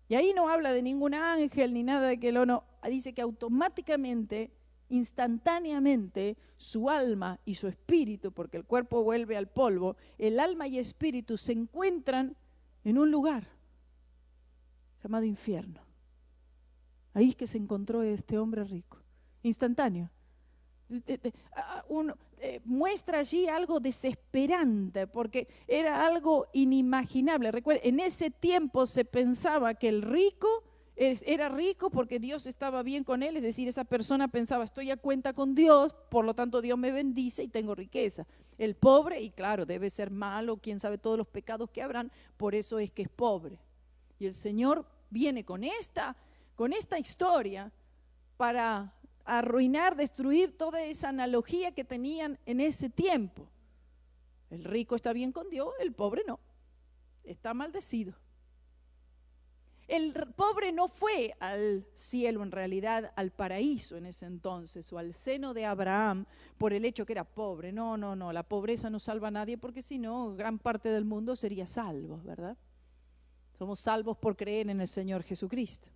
Y ahí no habla de ningún ángel ni nada de que no. Dice que automáticamente, instantáneamente, su alma y su espíritu, porque el cuerpo vuelve al polvo, el alma y espíritu se encuentran en un lugar llamado infierno. Ahí es que se encontró este hombre rico, instantáneo. Muestra allí algo desesperante, porque era algo inimaginable. Recuerden, en ese tiempo se pensaba que el rico era rico porque Dios estaba bien con él, es decir, esa persona pensaba, estoy a cuenta con Dios, por lo tanto Dios me bendice y tengo riqueza. El pobre, y claro, debe ser malo, quién sabe todos los pecados que habrán, por eso es que es pobre. Y el Señor viene con esta historia para arruinar, destruir toda esa analogía que tenían en ese tiempo. El rico está bien con Dios, el pobre no, está maldecido. El pobre no fue al cielo, en realidad al paraíso en ese entonces, o al seno de Abraham por el hecho que era pobre. No, la pobreza no salva a nadie, porque si no, gran parte del mundo sería salvo, ¿verdad? Somos salvos por creer en el Señor Jesucristo.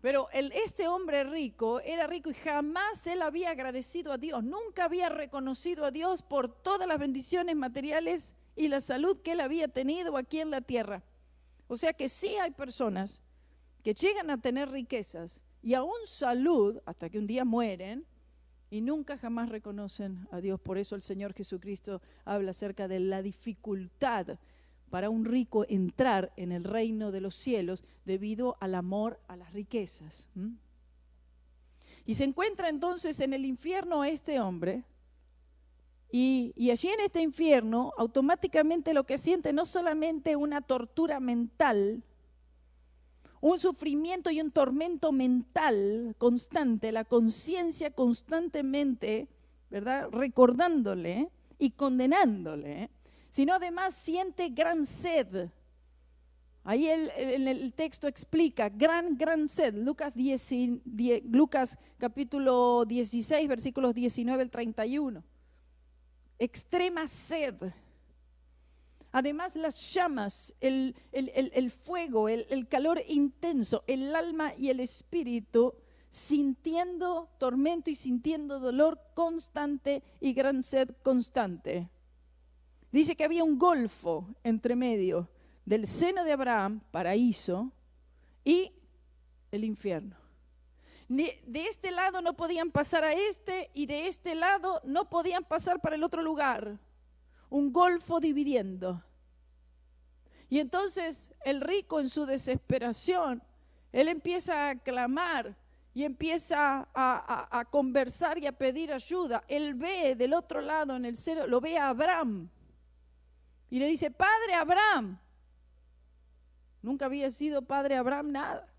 Pero este hombre rico era rico y jamás él había agradecido a Dios, nunca había reconocido a Dios por todas las bendiciones materiales y la salud que él había tenido aquí en la tierra. O sea que sí hay personas que llegan a tener riquezas y aún salud hasta que un día mueren y nunca jamás reconocen a Dios. Por eso el Señor Jesucristo habla acerca de la dificultad para un rico entrar en el reino de los cielos debido al amor a las riquezas. Y se encuentra entonces en el infierno este hombre, y allí en este infierno automáticamente lo que siente no solamente una tortura mental, un sufrimiento y un tormento mental constante, la conciencia constantemente, ¿verdad?, recordándole y condenándole, sino además siente gran sed. Ahí el texto explica, gran sed. Lucas capítulo 16, versículos 19 al 31. Extrema sed. Además las llamas, el fuego, el calor intenso, el alma y el espíritu, sintiendo tormento y sintiendo dolor constante y gran sed constante. Dice que había un golfo entre medio del seno de Abraham, paraíso, y el infierno. De este lado no podían pasar a este y de este lado no podían pasar para el otro lugar. Un golfo dividiendo. Y entonces el rico en su desesperación, él empieza a clamar y empieza a conversar y a pedir ayuda. Él ve del otro lado en el cielo, lo ve a Abraham y le dice: Padre Abraham. Nunca había sido padre Abraham nada.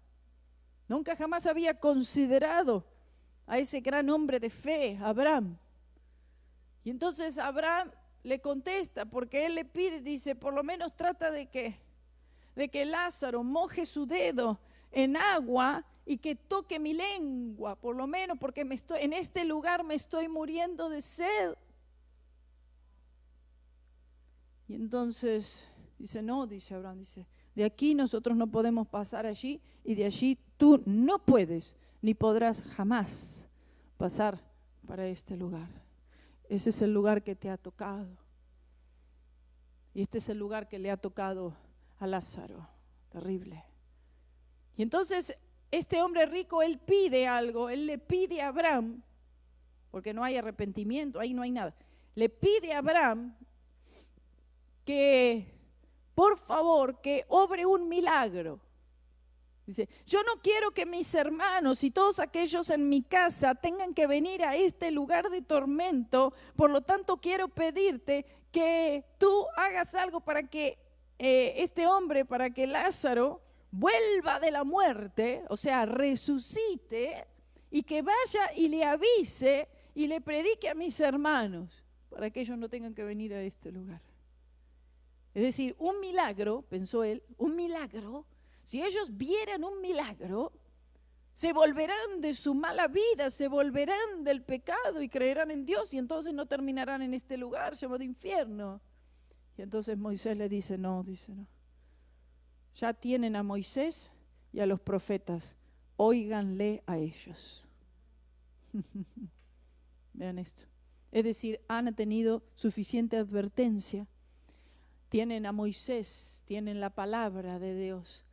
Nunca jamás había considerado a ese gran hombre de fe, Abraham. Y entonces Abraham le contesta, porque él le pide, dice: por lo menos trata de que Lázaro moje su dedo en agua y que toque mi lengua, por lo menos, porque en este lugar me estoy muriendo de sed. Y entonces dice: no, dice Abraham, dice: de aquí nosotros no podemos pasar allí y de allí tú no puedes ni podrás jamás pasar para este lugar. Ese es el lugar que te ha tocado. Y este es el lugar que le ha tocado a Lázaro. Terrible. Y entonces este hombre rico, él pide algo, él le pide a Abraham, porque no hay arrepentimiento, ahí no hay nada. Le pide a Abraham que, por favor, que obre un milagro. Dice: yo no quiero que mis hermanos y todos aquellos en mi casa tengan que venir a este lugar de tormento, por lo tanto quiero pedirte que tú hagas algo para que este hombre, para que Lázaro vuelva de la muerte, o sea, resucite, y que vaya y le avise y le predique a mis hermanos, para que ellos no tengan que venir a este lugar. Es decir, un milagro, pensó él, un milagro. Si ellos vieran un milagro, se volverán de su mala vida, se volverán del pecado y creerán en Dios, y entonces no terminarán en este lugar llamado infierno. Y entonces Moisés le dice: no, dice, no. Ya tienen a Moisés y a los profetas, óiganle a ellos. Vean esto. Es decir, han tenido suficiente advertencia. Tienen a Moisés, tienen la palabra de Dios.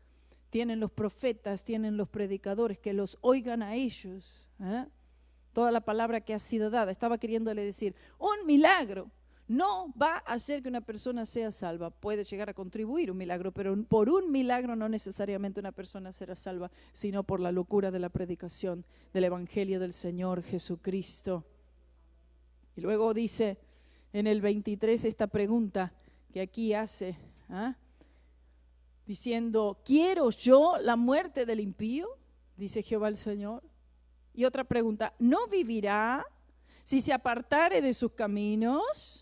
Tienen los profetas, tienen los predicadores, que los oigan a ellos. Toda la palabra que ha sido dada. Estaba queriéndole decir: un milagro no va a hacer que una persona sea salva. Puede llegar a contribuir un milagro, pero por un milagro no necesariamente una persona será salva, sino por la locura de la predicación del Evangelio del Señor Jesucristo. Y luego dice en el 23 esta pregunta que aquí hace, diciendo: ¿quiero yo la muerte del impío? Dice Jehová el Señor. Y otra pregunta: ¿no vivirá si se apartare de sus caminos?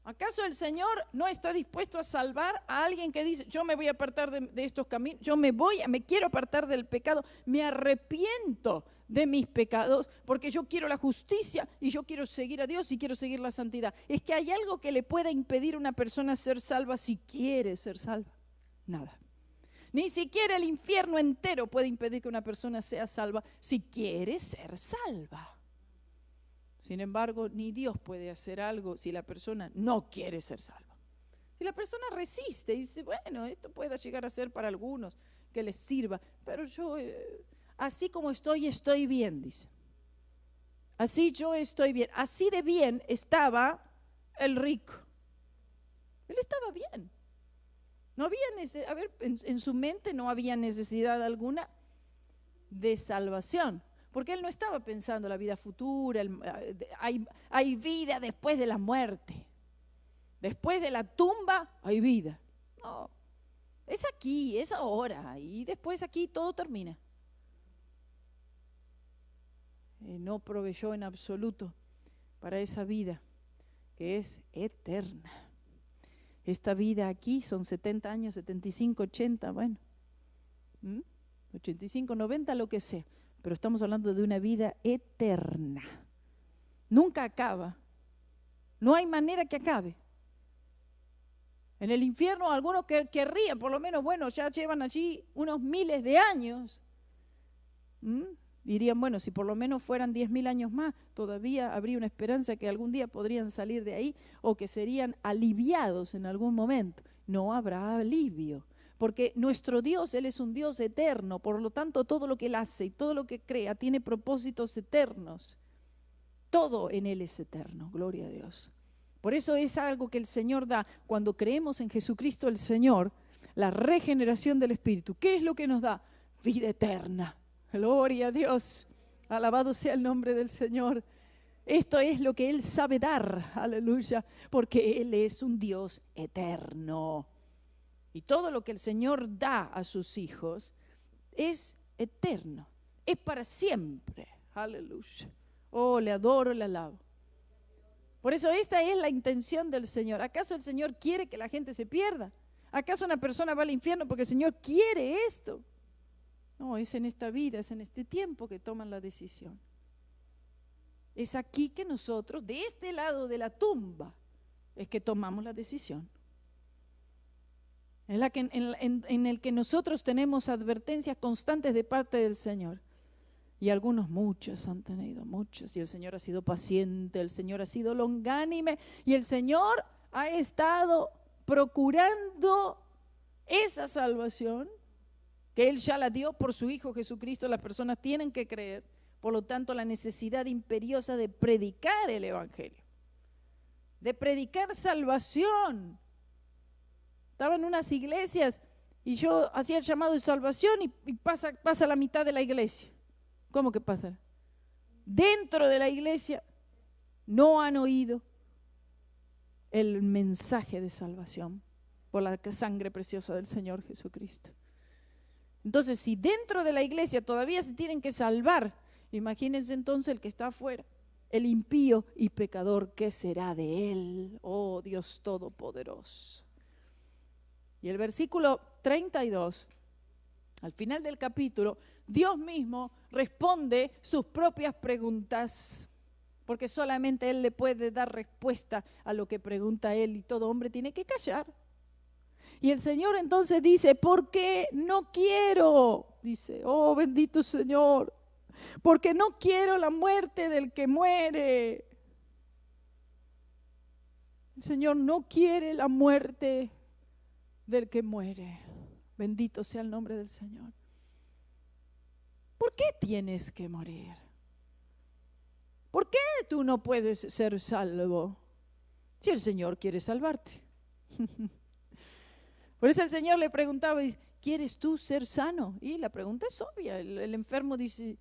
¿Acaso el Señor no está dispuesto a salvar a alguien que dice: yo me voy a apartar de estos caminos, me quiero apartar del pecado, me arrepiento de mis pecados porque yo quiero la justicia y yo quiero seguir a Dios y quiero seguir la santidad? ¿Es que hay algo que le pueda impedir a una persona ser salva si quiere ser salva? Nada. Ni siquiera el infierno entero puede impedir que una persona sea salva si quiere ser salva. Sin embargo, ni Dios puede hacer algo si la persona no quiere ser salva. Si la persona resiste y dice: bueno, esto puede llegar a ser para algunos que les sirva, pero yo, así como estoy bien, dice. Así yo estoy bien. Así de bien estaba el rico. Él estaba bien. No había en su mente no había necesidad alguna de salvación. Porque él no estaba pensando la vida futura, hay vida después de la muerte. Después de la tumba hay vida. No, es aquí, es ahora, y después aquí todo termina. No proveyó en absoluto para esa vida que es eterna. Esta vida aquí son 70 años, 75, 80, bueno, 85, 90, lo que sea. Pero estamos hablando de una vida eterna. Nunca acaba. No hay manera que acabe. En el infierno algunos querrían, por lo menos, bueno, ya llevan allí unos miles de años. Dirían, bueno, si por lo menos fueran 10.000 años más, todavía habría una esperanza que algún día podrían salir de ahí o que serían aliviados en algún momento. No habrá alivio, porque nuestro Dios, Él es un Dios eterno, por lo tanto todo lo que Él hace y todo lo que crea tiene propósitos eternos. Todo en Él es eterno, gloria a Dios. Por eso es algo que el Señor da cuando creemos en Jesucristo el Señor, la regeneración del Espíritu. ¿Qué es lo que nos da? Vida eterna. Gloria a Dios. Alabado sea el nombre del Señor. Esto es lo que Él sabe dar, aleluya, porque Él es un Dios eterno. Y todo lo que el Señor da a sus hijos es eterno, es para siempre, aleluya. Oh, le adoro, le alabo. Por eso esta es la intención del Señor. ¿Acaso el Señor quiere que la gente se pierda? ¿Acaso una persona va al infierno porque el Señor quiere esto? No, es en esta vida, es en este tiempo que toman la decisión. Es aquí que nosotros, de este lado de la tumba, es que tomamos la decisión. En el que nosotros tenemos advertencias constantes de parte del Señor. Y algunos, muchos han tenido, muchos. Y el Señor ha sido paciente, el Señor ha sido longánime. Y el Señor ha estado procurando esa salvación que Él ya la dio por su Hijo Jesucristo. Las personas tienen que creer. Por lo tanto, la necesidad imperiosa de predicar el Evangelio, de predicar salvación. Estaba en unas iglesias y yo hacía el llamado de salvación y pasa la mitad de la iglesia. ¿Cómo que pasa? Dentro de la iglesia no han oído el mensaje de salvación por la sangre preciosa del Señor Jesucristo. Entonces, si dentro de la iglesia todavía se tienen que salvar, imagínense entonces el que está afuera, el impío y pecador, ¿qué será de él? Oh Dios Todopoderoso. Y el versículo 32, al final del capítulo, Dios mismo responde sus propias preguntas, porque solamente Él le puede dar respuesta a lo que pregunta Él y todo hombre tiene que callar. Y el Señor entonces dice, ¿por qué no quiero? Dice, oh bendito Señor, porque no quiero la muerte del que muere. El Señor no quiere la muerte del que muere. Bendito sea el nombre del Señor. ¿Por qué tienes que morir? ¿Por qué tú no puedes ser salvo? Si el Señor quiere salvarte. Por eso el Señor le preguntaba, dice, ¿quieres tú ser sano? Y la pregunta es obvia. El enfermo dice,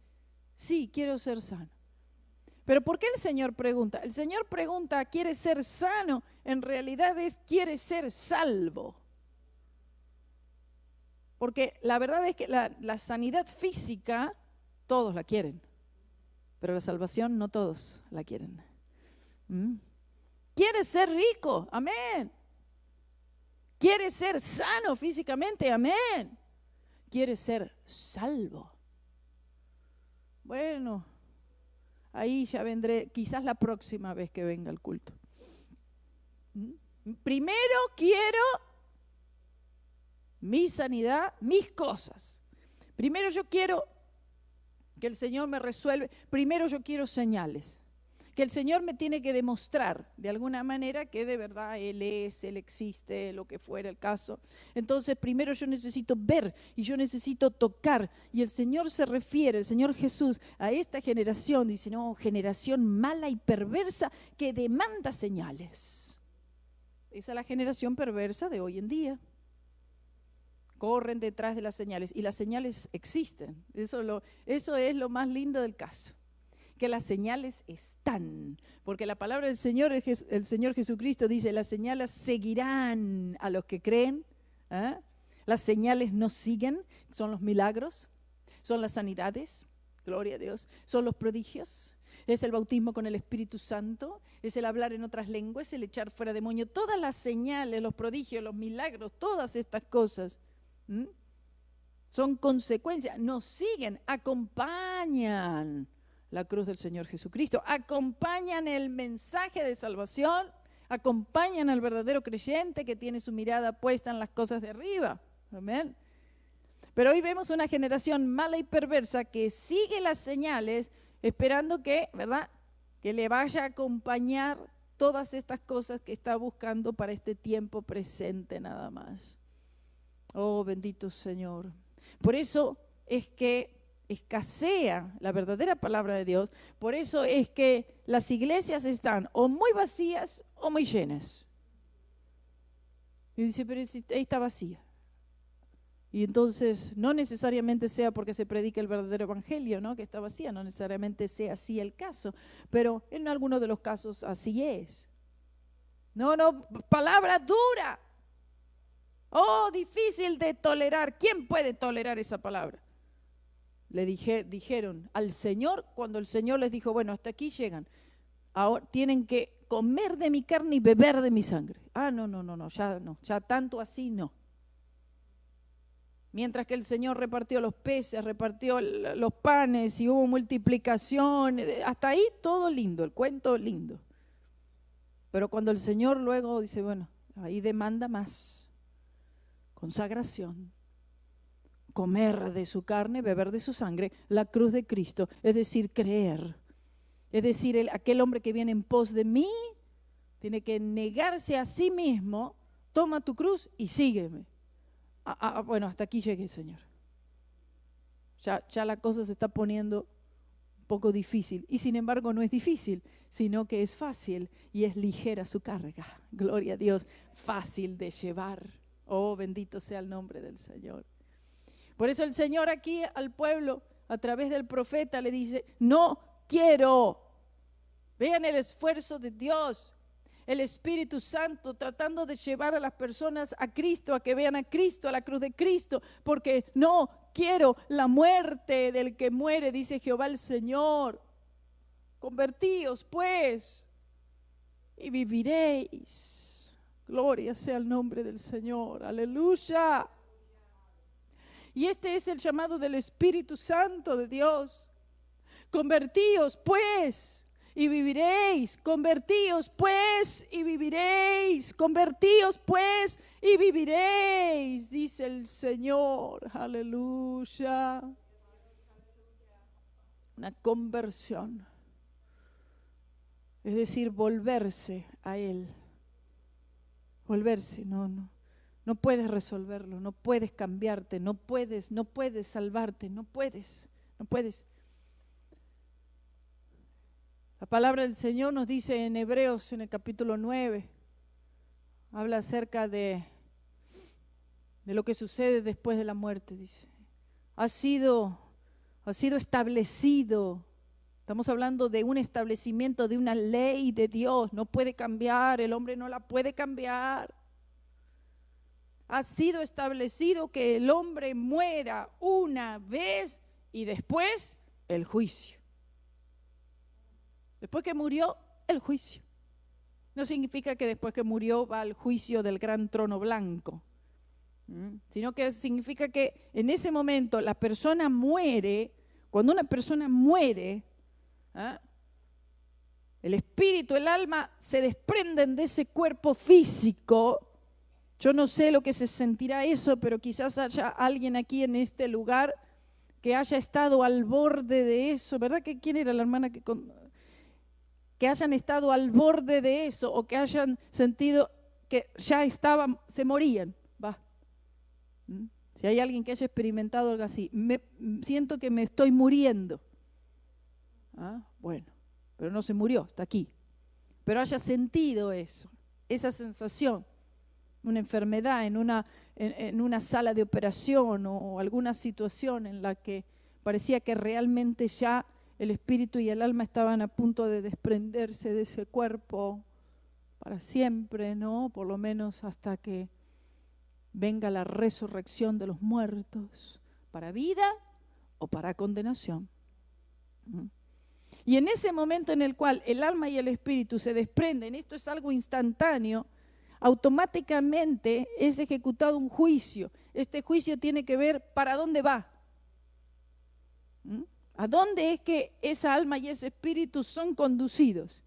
sí, quiero ser sano. Pero ¿por qué el Señor pregunta? El Señor pregunta, ¿quieres ser sano? En realidad es, ¿quieres ser salvo? Porque la verdad es que la sanidad física, todos la quieren. Pero la salvación no todos la quieren. ¿Quieres ser rico? Amén. ¿Quieres ser sano físicamente? Amén. ¿Quieres ser salvo? Bueno, ahí ya vendré, quizás la próxima vez que venga el culto. Primero quiero mi sanidad, mis cosas. Primero yo quiero que el Señor me resuelva. Primero yo quiero señales. Que el Señor me tiene que demostrar de alguna manera que de verdad Él es, Él existe, lo que fuera el caso. Entonces primero yo necesito ver y yo necesito tocar. Y el Señor se refiere, el Señor Jesús, a esta generación. Dice, no, generación mala y perversa que demanda señales. Esa es la generación perversa de hoy en día. Corren detrás de las señales y las señales existen. Eso es lo más lindo del caso. Que las señales están, porque la palabra del Señor, el Señor Jesucristo dice, las señales seguirán a los que creen. Las señales nos siguen, son los milagros, son las sanidades, Gloria a Dios. Son los prodigios, es el bautismo con el Espíritu Santo, es el hablar en otras lenguas, el echar fuera demonios. Todas las señales, los prodigios, los milagros, todas estas cosas son consecuencias, nos siguen, acompañan la cruz del Señor Jesucristo, acompañan el mensaje de salvación, acompañan al verdadero creyente que tiene su mirada puesta en las cosas de arriba. Amén. Pero hoy vemos una generación mala y perversa que sigue las señales esperando que, ¿verdad?, que le vaya a acompañar todas estas cosas que está buscando para este tiempo presente nada más. Oh, bendito Señor. Por eso es que escasea la verdadera palabra de Dios. Por eso es que las iglesias están o muy vacías o muy llenas. Y dice, pero si ahí está vacía. Y entonces no necesariamente sea porque se predica el verdadero evangelio, ¿no?, que está vacía, no necesariamente sea así el caso, pero en algunos de los casos así es. No, palabra dura. Oh, difícil de tolerar. ¿Quién puede tolerar esa palabra? Le dijeron al Señor, cuando el Señor les dijo, bueno, hasta aquí llegan. Ahora tienen que comer de mi carne y beber de mi sangre. No, ya tanto así no. Mientras que el Señor repartió los peces, repartió los panes y hubo multiplicación, hasta ahí todo lindo, el cuento lindo. Pero cuando el Señor luego dice, bueno, ahí demanda más, consagración, comer de su carne, beber de su sangre, la cruz de Cristo, es decir, creer. Es decir, aquel hombre que viene en pos de mí tiene que negarse a sí mismo, toma tu cruz y sígueme. Bueno, hasta aquí llegué, Señor. Ya la cosa se está poniendo un poco difícil. Y sin embargo no es difícil, sino que es fácil y es ligera su carga. Gloria a Dios, fácil de llevar. Oh, bendito sea el nombre del Señor. Por eso el Señor aquí al pueblo, a través del profeta, le dice, no quiero. Vean el esfuerzo de Dios. El Espíritu Santo tratando de llevar a las personas a Cristo, a que vean a Cristo, a la cruz de Cristo, porque no quiero la muerte del que muere, dice Jehová el Señor. Convertíos pues y viviréis. Gloria sea el nombre del Señor, aleluya. Y este es el llamado del Espíritu Santo de Dios. Convertíos pues y viviréis, convertíos pues y viviréis, convertíos pues y viviréis, dice el Señor, aleluya. Una conversión, es decir, volverse a Él, volverse, no puedes resolverlo, no puedes cambiarte, no puedes salvarte, no puedes. La palabra del Señor nos dice en Hebreos, en el capítulo 9, habla acerca de lo que sucede después de la muerte, dice. Ha sido establecido. Estamos hablando de un establecimiento, de una ley de Dios. No puede cambiar, el hombre no la puede cambiar. Ha sido establecido que el hombre muera una vez y después el juicio. Después que murió, el juicio. No significa que después que murió va al juicio del gran trono blanco, sino que significa que en ese momento la persona muere. Cuando una persona muere, el espíritu, el alma se desprenden de ese cuerpo físico. Yo no sé lo que se sentirá eso, pero quizás haya alguien aquí en este lugar que haya estado al borde de eso. ¿Verdad que quién era la hermana que hayan estado al borde de eso o que hayan sentido que ya estaban, se morían? Si hay alguien que haya experimentado algo así, siento que me estoy muriendo. Bueno, pero no se murió, está aquí. Pero haya sentido eso, esa sensación, una enfermedad en una sala de operación o alguna situación en la que parecía que realmente ya el espíritu y el alma estaban a punto de desprenderse de ese cuerpo para siempre, ¿no? Por lo menos hasta que venga la resurrección de los muertos, para vida o para condenación. Y en ese momento en el cual el alma y el espíritu se desprenden, esto es algo instantáneo, automáticamente es ejecutado un juicio. Este juicio tiene que ver para dónde va. ¿A dónde es que esa alma y ese espíritu son conducidos?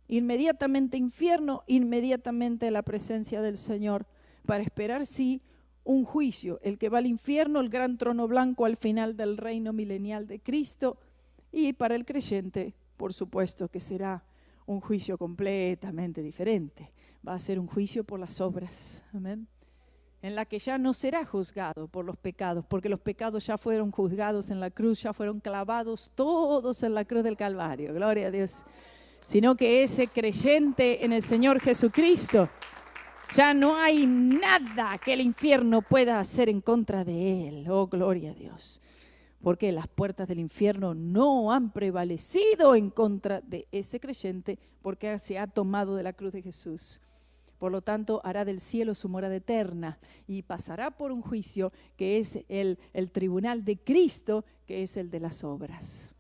Inmediatamente infierno, inmediatamente a la presencia del Señor, para esperar, sí, un juicio. El que va al infierno, el gran trono blanco al final del reino milenial de Cristo. Y para el creyente, por supuesto que será un juicio completamente diferente. Va a ser un juicio por las obras, amén, en la que ya no será juzgado por los pecados, porque los pecados ya fueron juzgados en la cruz, ya fueron clavados todos en la cruz del Calvario, gloria a Dios. Sino que ese creyente en el Señor Jesucristo, ya no hay nada que el infierno pueda hacer en contra de él. Oh, gloria a Dios. Porque las puertas del infierno no han prevalecido en contra de ese creyente, porque se ha tomado de la cruz de Jesús. Por lo tanto, hará del cielo su morada eterna y pasará por un juicio que es el tribunal de Cristo, que es el de las obras.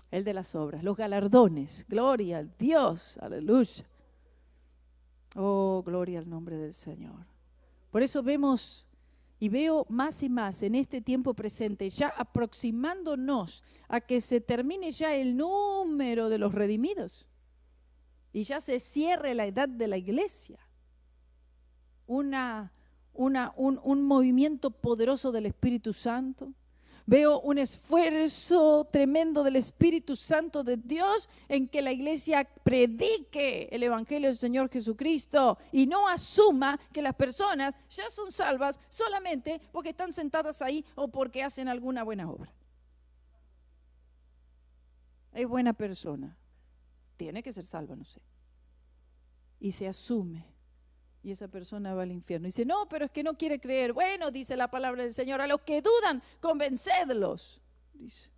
El de las obras, los galardones. Gloria a Dios, aleluya. Oh, gloria al nombre del Señor. Por eso vemos y veo más y más en este tiempo presente, ya aproximándonos a que se termine ya el número de los redimidos y ya se cierre la edad de la iglesia. Un movimiento poderoso del Espíritu Santo. Veo un esfuerzo tremendo del Espíritu Santo de Dios en que la iglesia predique el Evangelio del Señor Jesucristo y no asuma que las personas ya son salvas solamente porque están sentadas ahí o porque hacen alguna buena obra. Es buena persona, tiene que ser salva, no sé. Y se asume. Y esa persona va al infierno. Y dice, no, pero es que no quiere creer. Bueno, dice la palabra del Señor, a los que dudan, convencedlos. Dice.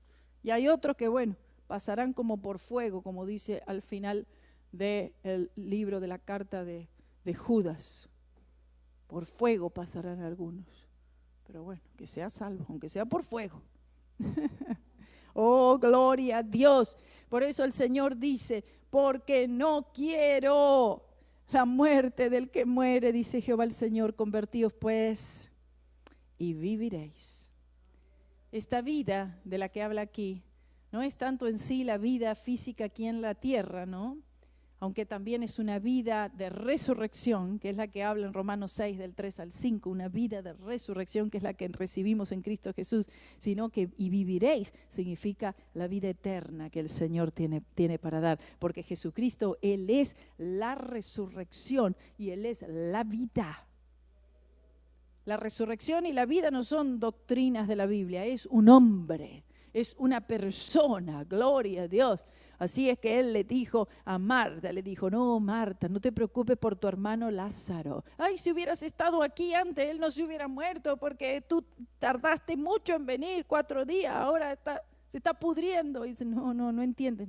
Y hay otros que, bueno, pasarán como por fuego, como dice al final del libro de la carta de Judas. Por fuego pasarán algunos. Pero bueno, que sea salvo, aunque sea por fuego. Oh, gloria a Dios. Por eso el Señor dice, porque no quiero la muerte del que muere, dice Jehová el Señor, convertíos pues y viviréis. Esta vida de la que habla aquí no es tanto en sí la vida física aquí en la tierra, ¿no? Aunque también es una vida de resurrección, que es la que habla en Romanos 6 del 3 al 5, una vida de resurrección que es la que recibimos en Cristo Jesús, sino que y viviréis significa la vida eterna que el Señor tiene para dar, porque Jesucristo, Él es la resurrección y Él es la vida. La resurrección y la vida no son doctrinas de la Biblia, es un hombre. Es una persona, gloria a Dios. Así es que él le dijo a Marta, le dijo, no, Marta, no te preocupes por tu hermano Lázaro. Ay, si hubieras estado aquí antes, él no se hubiera muerto porque tú tardaste mucho en venir, 4 días, ahora se está pudriendo. Y dice, no entiendes,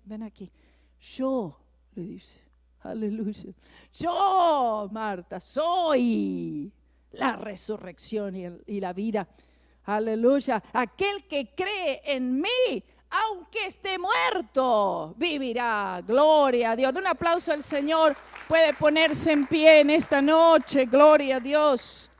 ven aquí. Yo, le dice, aleluya, yo, Marta, soy la resurrección y la vida. Aleluya, aquel que cree en mí, aunque esté muerto, vivirá. Gloria a Dios. Un aplauso al Señor. Puede ponerse en pie en esta noche. Gloria a Dios.